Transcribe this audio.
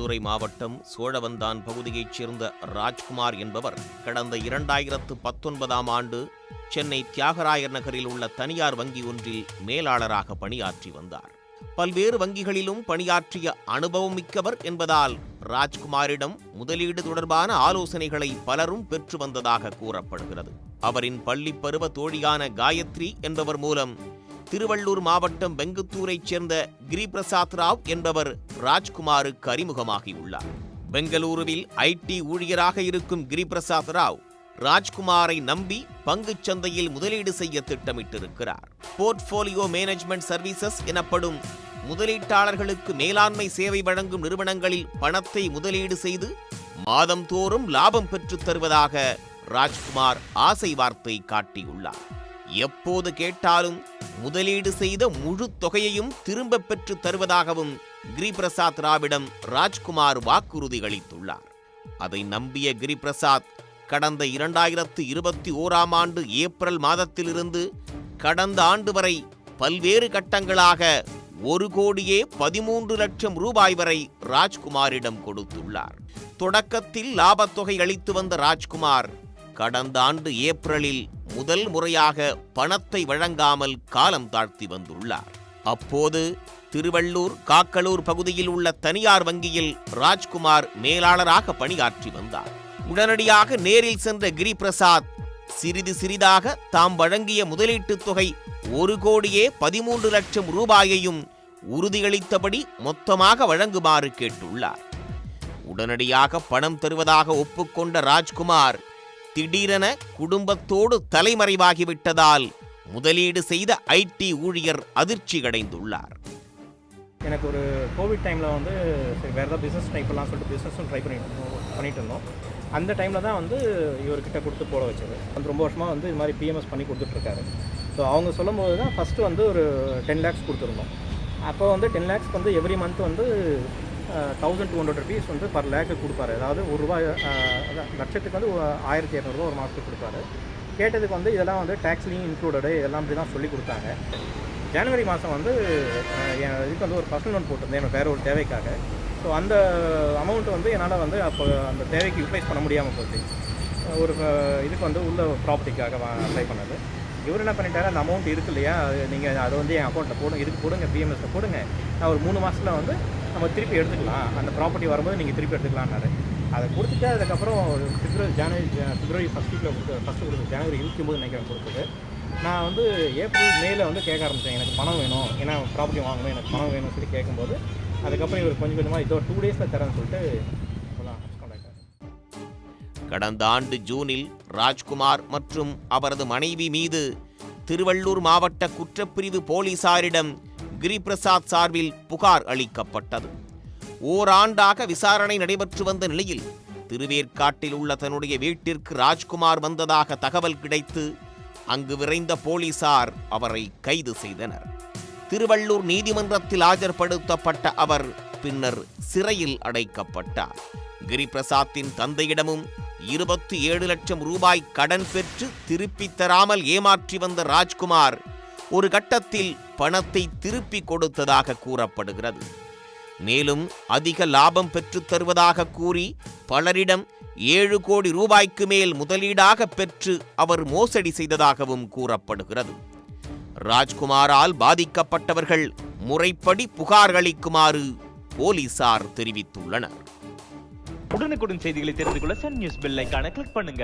மயிலாடுதுறை மாவட்டம் சோழவந்தான் பகுதியைச் சேர்ந்த ராஜ்குமார் என்பவர் கடந்த 2019ஆம் ஆண்டு சென்னை தியாகராயர் நகரில் உள்ள தனியார் வங்கி ஒன்றில் மேலாளராக பணியாற்றி வந்தார். பல்வேறு வங்கிகளிலும் பணியாற்றிய அனுபவம் மிக்கவர் என்பதால் ராஜ்குமாரிடம் முதலீடு தொடர்பான ஆலோசனைகளை பலரும் பெற்று வந்ததாக கூறப்படுகிறது. அவரின் பள்ளி பருவ தோழியான காயத்ரி என்பவர் மூலம் திருவள்ளூர் மாவட்டம் பெங்கத்தூரைச் சேர்ந்த கிரிபிரசாத் ராவ் என்பவர் ராஜ்குமாருக்கு அறிமுகமாகியுள்ளார். பெங்களூருவில் ஐடி ஊழியராக இருக்கும் கிரிபிரசாத் ராவ் ராஜ்குமாரை நம்பி பங்குச் சந்தையில் முதலீடு செய்ய திட்டமிட்டிருக்கிறார். போர்ட்போலியோ மேனேஜ்மெண்ட் சர்வீசஸ் எனப்படும் முதலீட்டாளர்களுக்கு மேலாண்மை சேவை வழங்கும் நிறுவனங்களில் பணத்தை முதலீடு செய்து மாதந்தோறும் லாபம் பெற்றுத் தருவதாக ராஜ்குமார் ஆசை வார்த்தை காட்டியுள்ளார். எப்போது கேட்டாலும் முதலீடு செய்த முழு தொகையையும் திரும்ப பெற்று தருவதாகவும் கிரிபிரசாத் ராவிடம் ராஜ்குமார் வாக்குறுதி அளித்துள்ளார். அதை நம்பிய கிரிபிரசாத் கடந்த 2021ஆம் ஆண்டு ஏப்ரல் மாதத்திலிருந்து கடந்த ஆண்டு வரை பல்வேறு கட்டங்களாக 1,13,00,000 ரூபாய் வரை ராஜ்குமாரிடம் கொடுத்துள்ளார். தொடக்கத்தில் லாபத்தொகை அளித்து வந்த ராஜ்குமார் கடந்த ஆண்டு ஏப்ரலில் முதல் முறையாக பணத்தை வழங்காமல் காலம் தாழ்த்தி வந்துள்ளார். அப்போது திருவள்ளூர் காக்கலூர் பகுதியில் உள்ள தனியார் வங்கியில் ராஜ்குமார் மேலாளராக பணியாற்றி வந்தார். உடனடியாக நேரில் சென்ற கிரிபிரசாத் சிறிது சிறிதாக தாம் வழங்கிய முதலீட்டுத் தொகை 1,13,00,000 ரூபாயையும் உறுதியளித்தபடி மொத்தமாக வழங்குமாறு கேட்டுள்ளார். உடனடியாக பணம் தருவதாக ஒப்புக்கொண்ட ராஜ்குமார் திடீரென குடும்பத்தோடு தலைமறைவாகிவிட்டதால் முதலீடு செய்த ஐடி ஊழியர் அதிர்ச்சி அடைந்துள்ளார். எனக்கு ஒரு கோவிட் டைமில் வந்து சரி வேறு ஏதாவது பிஸ்னஸ் ட்ரை பண்ணலாம் சொல்லிட்டு பிஸ்னஸும் ட்ரை பண்ணிட்டு இருந்தோம். அந்த டைமில் தான் வந்து இவர்கிட்ட கொடுத்து போட வச்சது. வந்து ரொம்ப வருஷமாக வந்து இது மாதிரி பிஎம்எஸ் பண்ணி கொடுத்துட்ருக்காரு. ஸோ அவங்க சொல்லும்போது தான் ஃபஸ்ட்டு வந்து ஒரு 10 lakhs கொடுத்துருந்தோம். அப்போ வந்து 10 lakhs வந்து எவ்ரி மந்த் வந்து 1,200 rupees வந்து பர் லேக்கு கொடுப்பாரு. அதாவது ₹1 லட்சத்துக்கு வந்து 1,200 ரூபா ஒரு மாதத்துக்கு கொடுப்பாரு. கேட்டதுக்கு வந்து இதெல்லாம் வந்து டேக்ஸ்லையும் இன்க்ளூடடு இதெல்லாம் அப்படி தான் சொல்லி கொடுத்தாங்க. ஜனவரி மாதம் வந்து இதுக்கு வந்து ஒரு பர்சனல் லோன் போட்டிருந்தேன் எனக்கு வேறு ஒரு தேவைக்காக. ஸோ அந்த அமௌண்ட் வந்து என்னால் வந்து அப்போ அந்த தேவைக்கு யூட்டிலைஸ் பண்ண முடியாமல் போச்சு. ஒரு இதுக்கு வந்து உள்ள ப்ராப்பர்ட்டிக்காக அப்ளை பண்ணது. இவர் என்ன பண்ணிட்டாரு, அந்த அமௌண்ட் இருக்கு இல்லையா, நீங்கள் அதை வந்து என் அக்கௌண்ட்டில் போடுங்க, இதுக்கு போடுங்க, பிஎம்எஸ்ஸில் போடுங்க, நான் ஒரு 3 மாதத்தில் வந்து நம்ம திருப்பி எடுத்துக்கலாம், அந்த ப்ராப்பர்ட்டி வரும்போது நீங்கள் திருப்பி எடுத்துக்கலான்னாரு. அதை கொடுத்துட்டு அதுக்கப்புறம் பிப்ரவரி ஃபஸ்ட்டு கொடுத்தது, ஜனவரி 29 நினைக்கிறேன் கொடுத்தது. நான் வந்து ஏப்ரல் மேல வந்து கேட்க ஆரம்பித்தேன், எனக்கு பணம் வேணும், ஏன்னா ப்ராப்பர்ட்டி வாங்கணும், எனக்கு பணம் வேணும்னு சொல்லி கேட்கும்போது அதுக்கப்புறம் இவர் கொஞ்சம் கொஞ்சமாக இதோ 2 days தரேன்னு சொல்லிட்டு கடந்த ஆண்டு ஜூனில் ராஜ்குமார் மற்றும் அவரது மனைவி மீது திருவள்ளூர் மாவட்ட குற்றப்பிரிவு போலீசாரிடம் கிரிபிரசாத் சார்பில் புகார் அளிக்கப்பட்டது. ஓராண்டாக விசாரணை நடைபெற்று வந்த நிலையில் திருவேற்காட்டில் உள்ள தன்னுடைய வீட்டிற்கு ராஜ்குமார் வந்ததாக தகவல் கிடைத்து அங்கு விரைந்த போலீசார் அவரை கைது செய்தனர். திருவள்ளூர் நீதிமன்றத்தில் ஆஜர்படுத்தப்பட்ட அவர் பின்னர் சிறையில் அடைக்கப்பட்டார். கிரிபிரசாத்தின் தந்தையிடமும் 27 லட்சம் ரூபாய் கடன் பெற்று திருப்பித் தராமல் ஏமாற்றி வந்த ராஜ்குமார் ஒரு கட்டத்தில் பணத்தை திருப்பி கொடுத்ததாக கூறப்படுகிறது. மேலும் அதிக லாபம் பெற்றுத் தருவதாக கூறி பலரிடம் 7 கோடி ரூபாய்க்கு மேல் முதலீடாக பெற்று அவர் மோசடி செய்ததாகவும் கூறப்படுகிறது. ராஜ்குமாரால் பாதிக்கப்பட்டவர்கள் முறைப்படி புகார் அளிக்குமாறு போலீசார் தெரிவித்துள்ளனர். உடனுக்குடன் செய்திகளை தெரிந்து கொள்ள சன் நியூஸ் பெல் ஐகானை கிளிக் பண்ணுங்க.